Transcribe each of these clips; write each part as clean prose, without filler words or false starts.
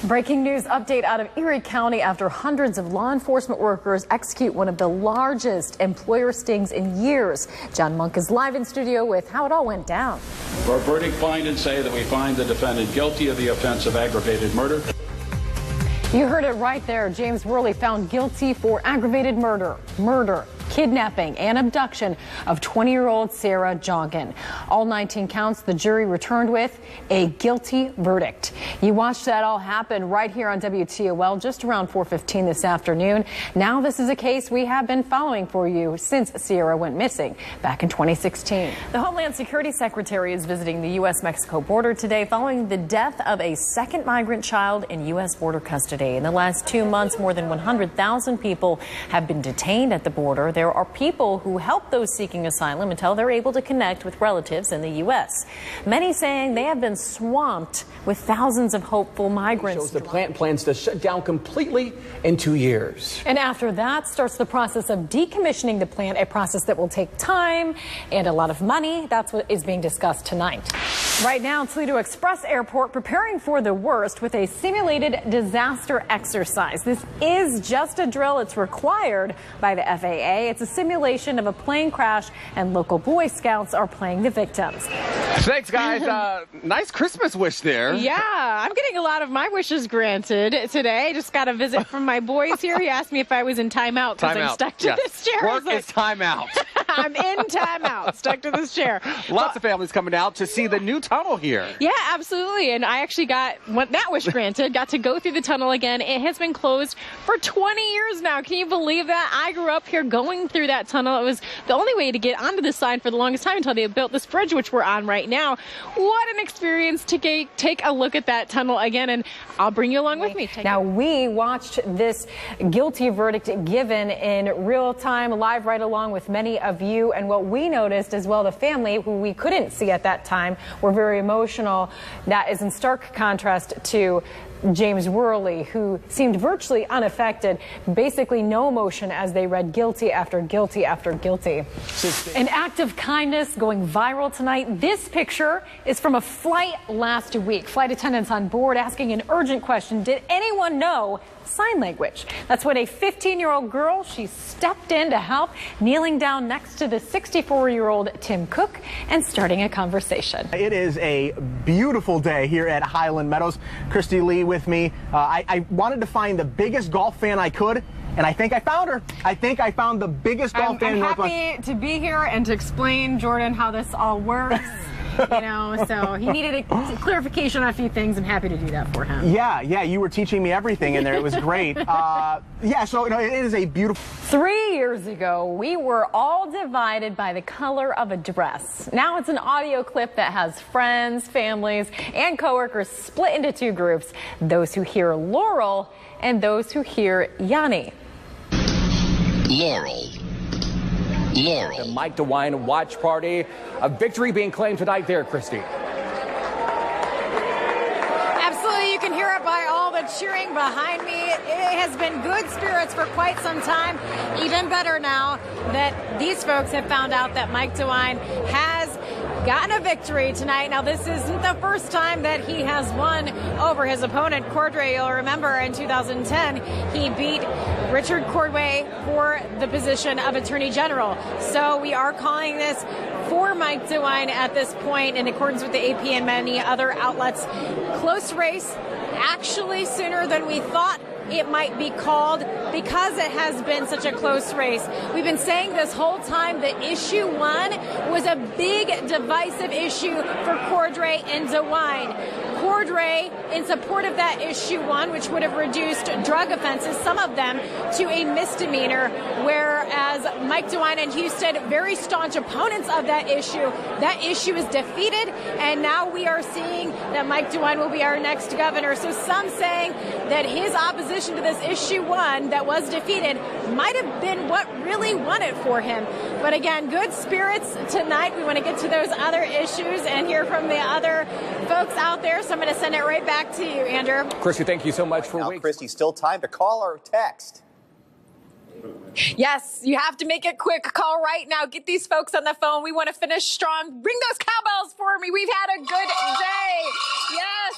Breaking news update out of Erie County after hundreds of law enforcement workers execute one of the largest employer stings in years. John Monk is live in studio with how it all went down. For a verdict, find and say that we find the defendant guilty of the offense of aggravated murder. You heard it right there. James Worley found guilty for aggravated murder, kidnapping, and abduction of 20-year-old Sarah Joggin. All 19 counts the jury returned with a guilty verdict. You watched that all happen right here on WTOL just around 4:15 this afternoon. Now this is a case we have been following for you since Sierra went missing back in 2016. The Homeland Security Secretary is visiting the U.S.-Mexico border today following the death of a second migrant child in U.S. border custody. In the last 2 months, more than 100,000 people have been detained at the border. There are people who help those seeking asylum until they're able to connect with relatives in the U.S. Many saying they have been swamped with thousands of hopeful migrants. Shows the plant plans to shut down completely in 2 years. And after that starts the process of decommissioning the plant, a process that will take time and a lot of money. That's what is being discussed tonight. Right now, Toledo Express Airport preparing for the worst with a simulated disaster exercise. This is just a drill. It's required by the FAA. It's a simulation of a plane crash, and local Boy Scouts are playing the victims. Thanks, guys. Nice Christmas wish there. Yeah, I'm getting a lot of my wishes granted today. Just got a visit from my boys here. He asked me if I was in timeout because I'm stuck to this chair. Work is timeout. I'm in timeout, stuck to this chair. Lots of families coming out to see the new tunnel here. Yeah, absolutely. And I actually got that wish granted, got to go through the tunnel again. It has been closed for 20 years now. Can you believe that? I grew up here going through that tunnel. It was the only way to get onto the side for the longest time until they built this bridge, which we're on right now. What an experience to take a look at that tunnel again, and I'll bring you along with me. Now, we watched this guilty verdict given in real time, live right along with many of you, and what we noticed as well, the family who we couldn't see at that time were very emotional. That is in stark contrast to James Worley, who seemed virtually unaffected, basically no emotion as they read guilty after guilty after guilty. An act of kindness going viral tonight. This picture is from a flight last week. Flight attendants on board asking an urgent question. Did anyone know sign language? That's when a 15-year-old girl, she stepped in to help, kneeling down next to the 64-year-old Tim Cook and starting a conversation. It is a beautiful day here at Highland Meadows. Kristi Leigh with me. I wanted to find the biggest golf fan I could, and I think I found her. I think I found the biggest golf fan in Northwest. I'm happy to be here and to explain, Jordan, how this all works. You know, so he needed a clarification on a few things. I'm happy to do that for him. Yeah, you were teaching me everything in there. It was great. So it is a beautiful. 3 years ago, we were all divided by the color of a dress. Now it's an audio clip that has friends, families, and coworkers split into two groups. Those who hear Laurel and those who hear Yanni. Laurel. The Mike DeWine watch party. A victory being claimed tonight there, Kristi. Absolutely, you can hear it by all the cheering behind me. It has been good spirits for quite some time. Even better now that these folks have found out that Mike DeWine has gotten a victory tonight. Now, this isn't the first time that he has won over his opponent, Cordray. You'll remember in 2010, he beat Richard Cordray for the position of Attorney General. So we are calling this for Mike DeWine at this point, in accordance with the AP and many other outlets. Close race, actually sooner than we thought it might be called, because it has been such a close race. We've been saying this whole time that issue one was a big divisive issue for Cordray and DeWine. Cordray, in support of that issue one, which would have reduced drug offenses, some of them, to a misdemeanor, whereas Mike DeWine and Houston, very staunch opponents of that issue is defeated, and now we are seeing that Mike DeWine will be our next governor. So some saying that his opposition to this issue one that was defeated might have been what really won it for him. But again, good spirits tonight. We want to get to those other issues and hear from the other folks out there. So I'm going to send it right back to you, Andrew. Kristi, thank you so much for waiting. Kristi, still time to call or text. Yes, you have to make it quick. Call right now. Get these folks on the phone. We want to finish strong. Bring those cowbells for me. We've had a good day. Yes.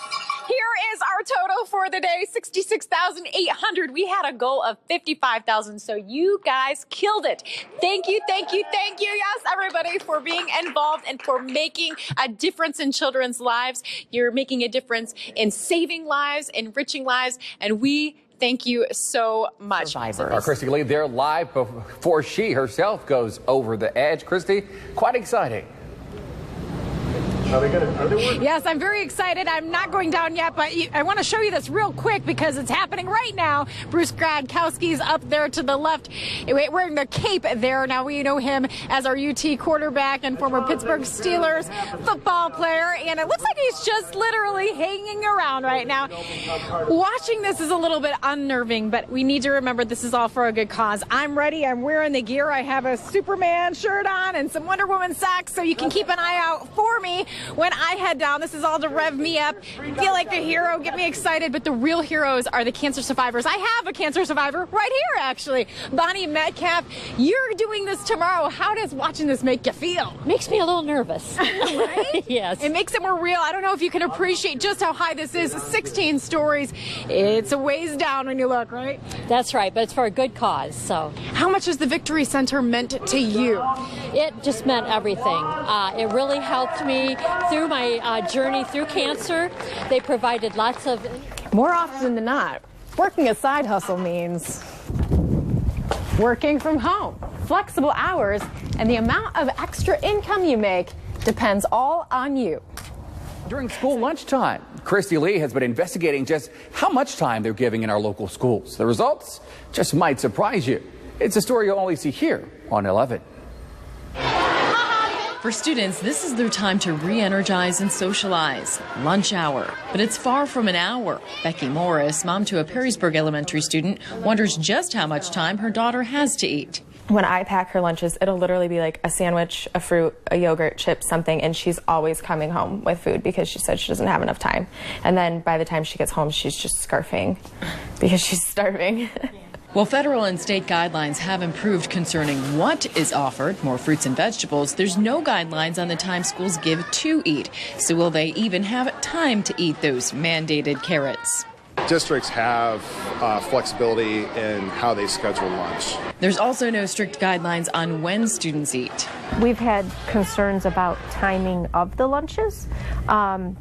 Here is our total for the day, 66,800. We had a goal of 55,000, so you guys killed it. Thank you, thank you, thank you. Yes, everybody, for being involved and for making a difference in children's lives. You're making a difference in saving lives, enriching lives, and we thank you so much. Survivors. Our Kristi Leigh there live before she herself goes over the edge. Kristi, quite exciting. Are they working? Yes, I'm very excited. I'm not going down yet, but I want to show you this real quick because it's happening right now. Bruce Gradkowski's up there to the left wearing the cape there. Now we know him as our UT quarterback and former Pittsburgh Steelers football player, and it looks like he's just literally hanging around right now. Watching this is a little bit unnerving, but we need to remember this is all for a good cause. I'm ready. I'm wearing the gear. I have a Superman shirt on and some Wonder Woman socks, so you can keep an eye out for me when I head down. This is all to rev me up, feel like a hero, get me excited, but the real heroes are the cancer survivors. I have a cancer survivor right here, actually. Bonnie Metcalf, you're doing this tomorrow. How does watching this make you feel? Makes me a little nervous. Right? Yes. It makes it more real. I don't know if you can appreciate just how high this is. 16 stories. It's a ways down when you look, right? That's right, but it's for a good cause, so. How much has the Victory Center meant to you? It just meant everything. It really helped me through my journey through cancer. They provided lots of... More often than not, working a side hustle means working from home, flexible hours, and the amount of extra income you make depends all on you. During school lunchtime, Kristi Leigh has been investigating just how much time they're giving in our local schools. The results just might surprise you. It's a story you'll only see here on 11. For students, this is their time to re-energize and socialize. Lunch hour. But it's far from an hour. Becky Morris, mom to a Perrysburg elementary student, wonders just how much time her daughter has to eat. When I pack her lunches, it'll literally be like a sandwich, a fruit, a yogurt, chips, something, and she's always coming home with food because she said she doesn't have enough time. And then by the time she gets home, she's just scarfing because she's starving. While federal and state guidelines have improved concerning what is offered, more fruits and vegetables, there's no guidelines on the time schools give to eat. So will they even have time to eat those mandated carrots? Districts have flexibility in how they schedule lunch. There's also no strict guidelines on when students eat. We've had concerns about timing of the lunches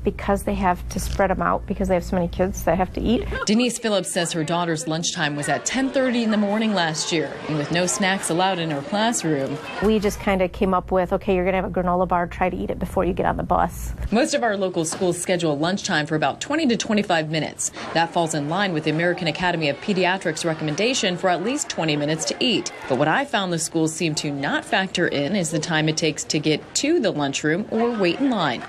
because they have to spread them out because they have so many kids that have to eat. Denise Phillips says her daughter's lunchtime was at 10:30 in the morning last year, and with no snacks allowed in her classroom. We just kind of came up with, okay, you're going to have a granola bar, try to eat it before you get on the bus. Most of our local schools schedule lunchtime for about 20 to 25 minutes. That falls in line with the American Academy of Pediatrics recommendation for at least 20 minutes to eat. But what I found the schools seem to not factor in is the time it takes to get to the lunchroom or wait in line.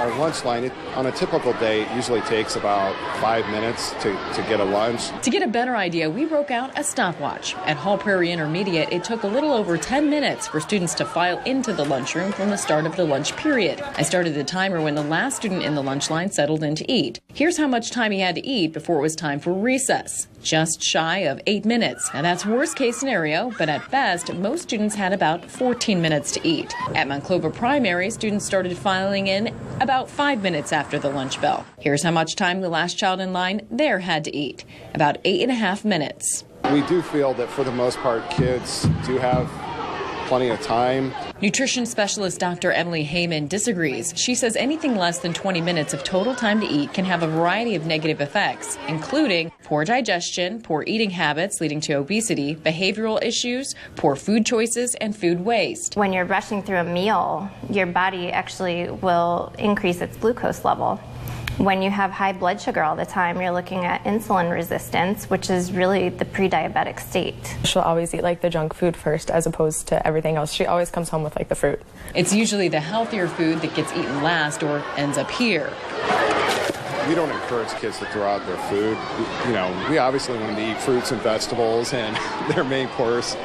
Our lunch line, on a typical day, usually takes about 5 minutes to get a lunch. To get a better idea, we broke out a stopwatch. At Hall Prairie Intermediate, it took a little over 10 minutes for students to file into the lunchroom from the start of the lunch period. I started the timer when the last student in the lunch line settled in to eat. Here's how much time he had to eat before it was time for recess. Just shy of 8 minutes. Now that's worst case scenario, but at best, most students had about 14 minutes to eat. At Monclova Primary, students started filing in about 5 minutes after the lunch bell. Here's how much time the last child in line there had to eat. About 8.5 minutes. We do feel that for the most part, kids do have plenty of time. Nutrition specialist Dr. Emily Heyman disagrees. She says anything less than 20 minutes of total time to eat can have a variety of negative effects, including poor digestion, poor eating habits leading to obesity, behavioral issues, poor food choices, and food waste. When you're rushing through a meal, your body actually will increase its glucose level. When you have high blood sugar all the time, you're looking at insulin resistance, which is really the pre-diabetic state. She'll always eat like the junk food first as opposed to everything else. She always comes home with like the fruit. It's usually the healthier food that gets eaten last or ends up here. We don't encourage kids to throw out their food. We obviously want them to eat fruits and vegetables and their main course.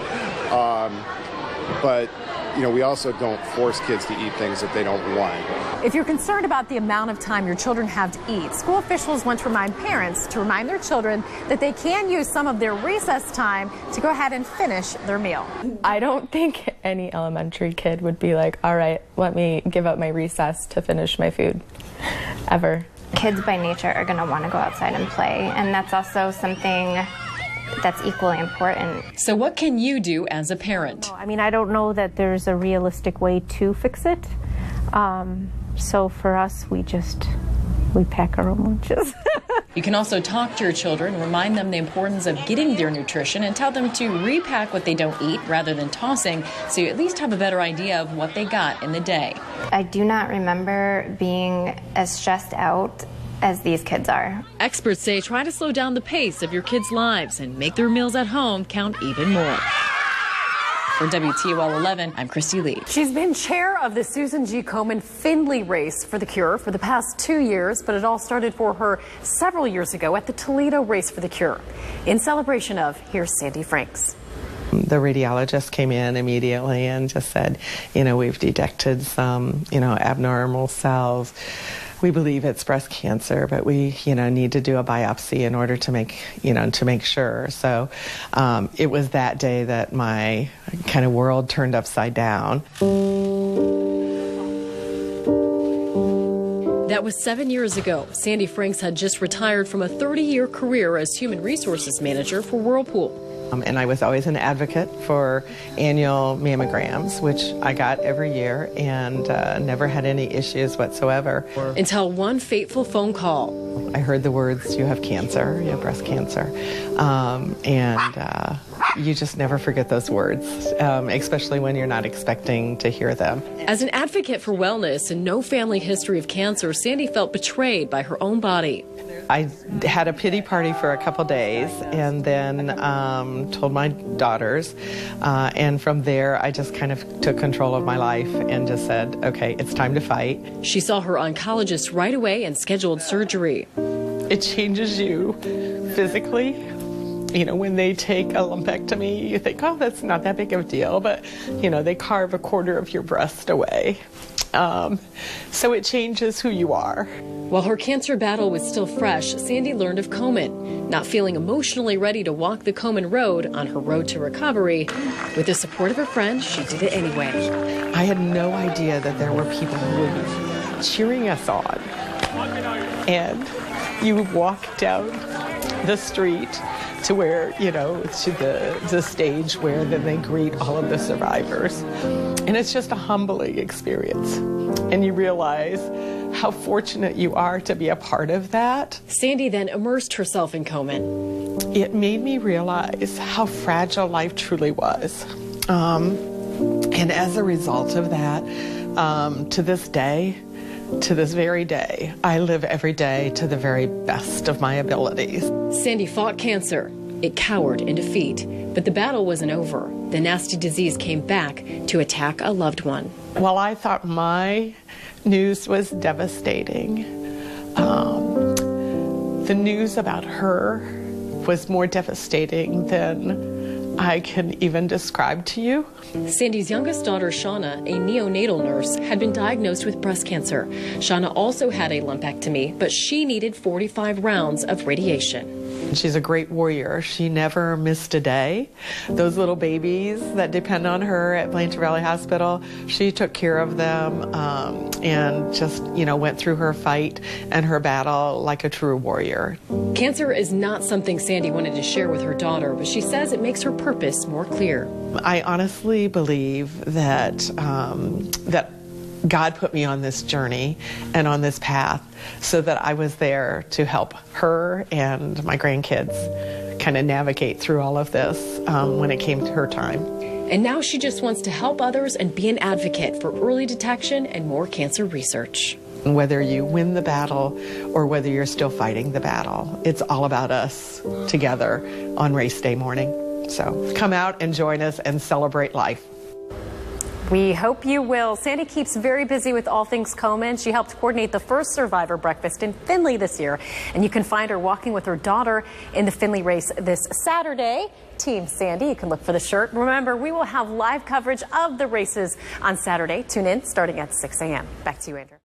But we also don't force kids to eat things that they don't want. If you're concerned about the amount of time your children have to eat, school officials want to remind parents to remind their children that they can use some of their recess time to go ahead and finish their meal. I don't think any elementary kid would be like, all right, let me give up my recess to finish my food. ever. Kids by nature are going to want to go outside and play, and that's also something that's equally important. So what can you do as a parent? I mean, I don't know that there's a realistic way to fix it. So for us, we pack our own lunches. You can also talk to your children, remind them the importance of getting their nutrition, and tell them to repack what they don't eat rather than tossing, so you at least have a better idea of what they got in the day. I do not remember being as stressed out as these kids are. Experts say try to slow down the pace of your kids' lives and make their meals at home count even more. For WTOL 11, I'm Kristi Leigh. She's been chair of the Susan G. Komen Finley Race for the Cure for the past 2 years, but it all started for her several years ago at the Toledo Race for the Cure. In celebration of, here's Sandy Franks. The radiologist came in immediately and just said, we've detected some, abnormal cells. We believe it's breast cancer, but we, need to do a biopsy in order to make sure. So it was that day that my kind of world turned upside down. That was 7 years ago. Sandy Franks had just retired from a 30-year career as human resources manager for Whirlpool. And I was always an advocate for annual mammograms, which I got every year and never had any issues whatsoever. Until one fateful phone call. I heard the words, you have cancer, you have breast cancer. And you just never forget those words, especially when you're not expecting to hear them. As an advocate for wellness and no family history of cancer, Sandy felt betrayed by her own body. I had a pity party for a couple days and then told my daughters. And from there, I just kind of took control of my life and just said, okay, it's time to fight. She saw her oncologist right away and scheduled surgery. It changes you physically. When they take a lumpectomy, you think, oh, that's not that big of a deal. But, they carve a quarter of your breast away. So it changes who you are. While her cancer battle was still fresh, Sandy learned of Komen. Not feeling emotionally ready to walk the Komen road on her road to recovery, with the support of her friends, she did it anyway. I had no idea that there were people who would be cheering us on. And you walk down the street to where, to the stage where then they greet all of the survivors. And it's just a humbling experience. And you realize how fortunate you are to be a part of that. Sandy then immersed herself in Komen. It made me realize how fragile life truly was. And as a result of that, to this very day, I live every day to the very best of my abilities. Sandy fought cancer. It cowered in defeat. But the battle wasn't over. The nasty disease came back to attack a loved one. Well, I thought my news was devastating. The news about her was more devastating than I can even describe to you. Sandy's youngest daughter, Shauna, a neonatal nurse, had been diagnosed with breast cancer. Shauna also had a lumpectomy, but she needed 45 rounds of radiation. She's a great warrior. She never missed a day. Those little babies that depend on her at Blanchard Valley Hospital, she took care of them and just, went through her fight and her battle like a true warrior. Cancer is not something Sandy wanted to share with her daughter, but she says it makes her purpose more clear. I honestly believe that that God put me on this journey and on this path so that I was there to help her and my grandkids kind of navigate through all of this when it came to her time. And now she just wants to help others and be an advocate for early detection and more cancer research. Whether you win the battle or whether you're still fighting the battle, it's all about us together on race day morning. So come out and join us and celebrate life. We hope you will. Sandy keeps very busy with all things Komen. She helped coordinate the first survivor breakfast in Findlay this year. And you can find her walking with her daughter in the Findlay race this Saturday. Team Sandy, you can look for the shirt. Remember, we will have live coverage of the races on Saturday. Tune in starting at 6 a.m. Back to you, Andrew.